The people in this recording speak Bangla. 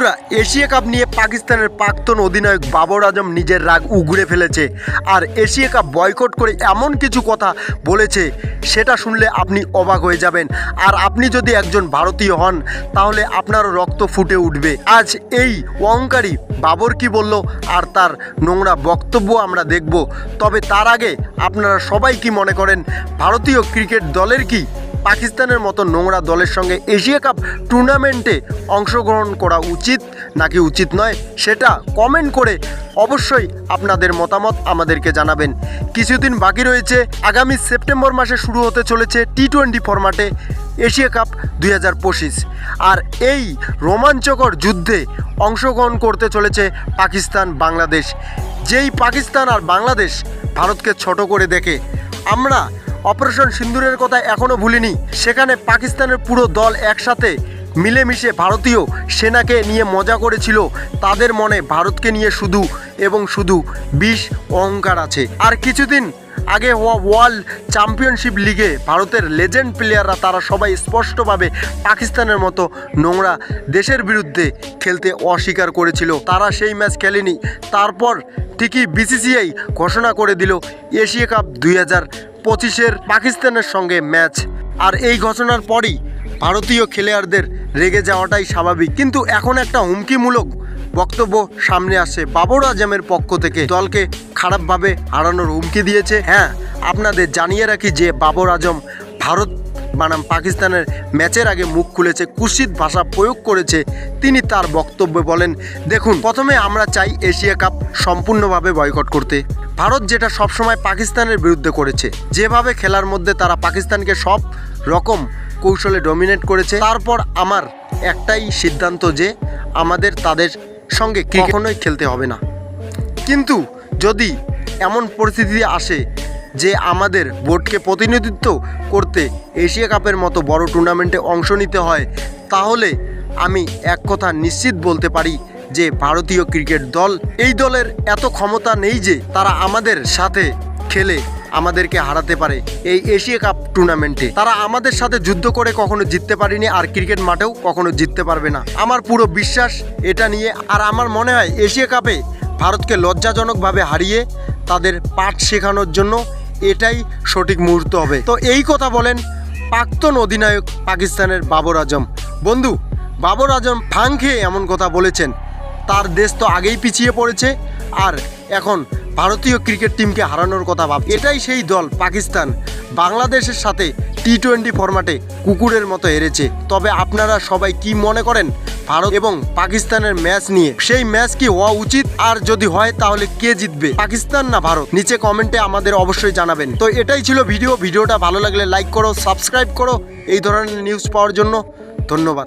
বন্ধুরা, এশিয়া কাপ নিয়ে পাকিস্তানের প্রাক্তন অধিনায়ক বাবর আজম নিজের রাগ উগড়ে ফেলেছে আর এশিয়া কাপ বয়কট করে এমন কিছু কথা বলেছে সেটা শুনলে আপনি অবাক হয়ে যাবেন। আর আপনি যদি একজন ভারতীয় হন তাহলে আপনারও রক্ত ফুটে উঠবে। আজ এই অহংকারী বাবর কি বলল আর তার নোংরা বক্তব্য আমরা দেখব। তবে তার আগে আপনারা সবাই কি মনে করেন, ভারতীয় ক্রিকেট দলের কি পাকিস্তানের মতো নোংরা দলের সঙ্গে এশিয়া কাপ টুর্নামেন্টে অংশগ্রহণ করা উচিত নাকি উচিত নয়, সেটা কমেন্ট করে অবশ্যই আপনাদের মতামত আমাদেরকে জানাবেন। কিছুদিন বাকি রয়েছে, আগামী সেপ্টেম্বর মাসে শুরু হতে চলেছে টি-20 ফরম্যাটে এশিয়া কাপ 2025। আর এই রোমাঞ্চকর যুদ্ধে অংশগ্রহণ করতে চলেছে পাকিস্তান বাংলাদেশ। যেই পাকিস্তান আর বাংলাদেশ ভারতকে ছোট করে দেখে, আমরা অপারেশন সিন্দুরের কথা এখনও ভুলিনি। সেখানে পাকিস্তানের পুরো দল একসাথে মিলেমিশে ভারতীয় সেনাকে নিয়ে মজা করেছিল। তাদের মনে ভারতকে নিয়ে শুধু এবং শুধু বিষ অহংকার আছে। আর কিছুদিন আগে হওয়া ওয়ার্ল্ড চ্যাম্পিয়নশিপ লিগে ভারতের লেজেন্ড প্লেয়াররা তারা সবাই স্পষ্টভাবে পাকিস্তানের মতো নোংরা দেশের বিরুদ্ধে খেলতে অস্বীকার করেছিল। তারা সেই ম্যাচ খেলেনি। তারপর ঠিকই বিসিসিআই ঘোষণা করে দিল এশিয়া কাপ 2025-এর পাকিস্তানের সঙ্গে ম্যাচ। আর এই ঘোষণার পরই ভারতীয় খেলোয়াড়দের রেগে যাওয়াটাই স্বাভাবিক। কিন্তু এখন একটা হুমকিমূলক বক্তব্য সামনে আসছে বাবর আজমের পক্ষ থেকে। দলকে খারাপভাবে হারানোর হুমকি দিয়েছে। হ্যাঁ, আপনাদের জানিয়ে রাখি যে বাবর আজম ভারত বনাম পাকিস্তানের ম্যাচের আগে মুখ খুলেছে, কুৎসিত ভাষা প্রয়োগ করেছে। তিনি তার বক্তব্যে বলেন, দেখুন, প্রথমে আমরা চাই এশিয়া কাপ সম্পূর্ণভাবে বয়কট করতে। ভারত যেটা সবসময় পাকিস্তানের বিরুদ্ধে করেছে, যেভাবে খেলার মধ্যে তারা পাকিস্তানকে সব রকম কৌশলে ডমিনেট করেছে। তারপর আমার একটাই সিদ্ধান্ত যে আমাদের তাদের সঙ্গে কখনোই খেলতে হবে না। কিন্তু যদি এমন পরিস্থিতি আসে যে আমাদের বোর্ডকে প্রতিনিধিত্ব করতে এশিয়া কাপের মতো বড় টুর্নামেন্টে অংশ নিতে হয়, তাহলে আমি এক কথা নিশ্চিত বলতে পারি যে ভারতীয় ক্রিকেট দল, এই দলের এত ক্ষমতা নেই যে তারা আমাদের সাথে খেলে আমাদেরকে হারাতে পারে এই এশিয়া কাপ টুর্নামেন্টে। তারা আমাদের সাথে যুদ্ধ করে কখনো জিততে পারেনি, আর ক্রিকেট মাঠেও কখনো জিততে পারবে না। আমার পুরো বিশ্বাস এটা নিয়ে। আর আমার মনে হয় এশিয়া কাপে ভারতকে লজ্জাজনকভাবে হারিয়ে তাদের পাঠ শেখানোর জন্য এটাই সঠিক মুহূর্ত হবে। তো এই কথা বলেন প্রাক্তন অধিনায়ক পাকিস্তানের বাবর আজম। বন্ধু, বাবর আজম ফাং খেয়ে এমন কথা বলেছেন। তার দেশ তো আগেই পিছিয়ে পড়েছে, আর এখন ভারতীয় ক্রিকেট টিমকে হারানোর কথা ভাব। এটাই সেই দল পাকিস্তান বাংলাদেশের সাথে টি-20 ফরম্যাটে কুকুরের মতো হেরেছে। তবে আপনারা সবাই কি মনে করেন ভারত এবং পাকিস্তানের ম্যাচ নিয়ে? সেই ম্যাচ কি হওয়া উচিত? আর যদি হয় তাহলে কে জিতবে, পাকিস্তান না ভারত? নিচে কমেন্টে আমাদের অবশ্যই জানাবেন। তো এটাই ছিল ভিডিওটা ভালো লাগলে লাইক করো, সাবস্ক্রাইব করো এই ধরনের নিউজ পাওয়ার জন্য। ধন্যবাদ।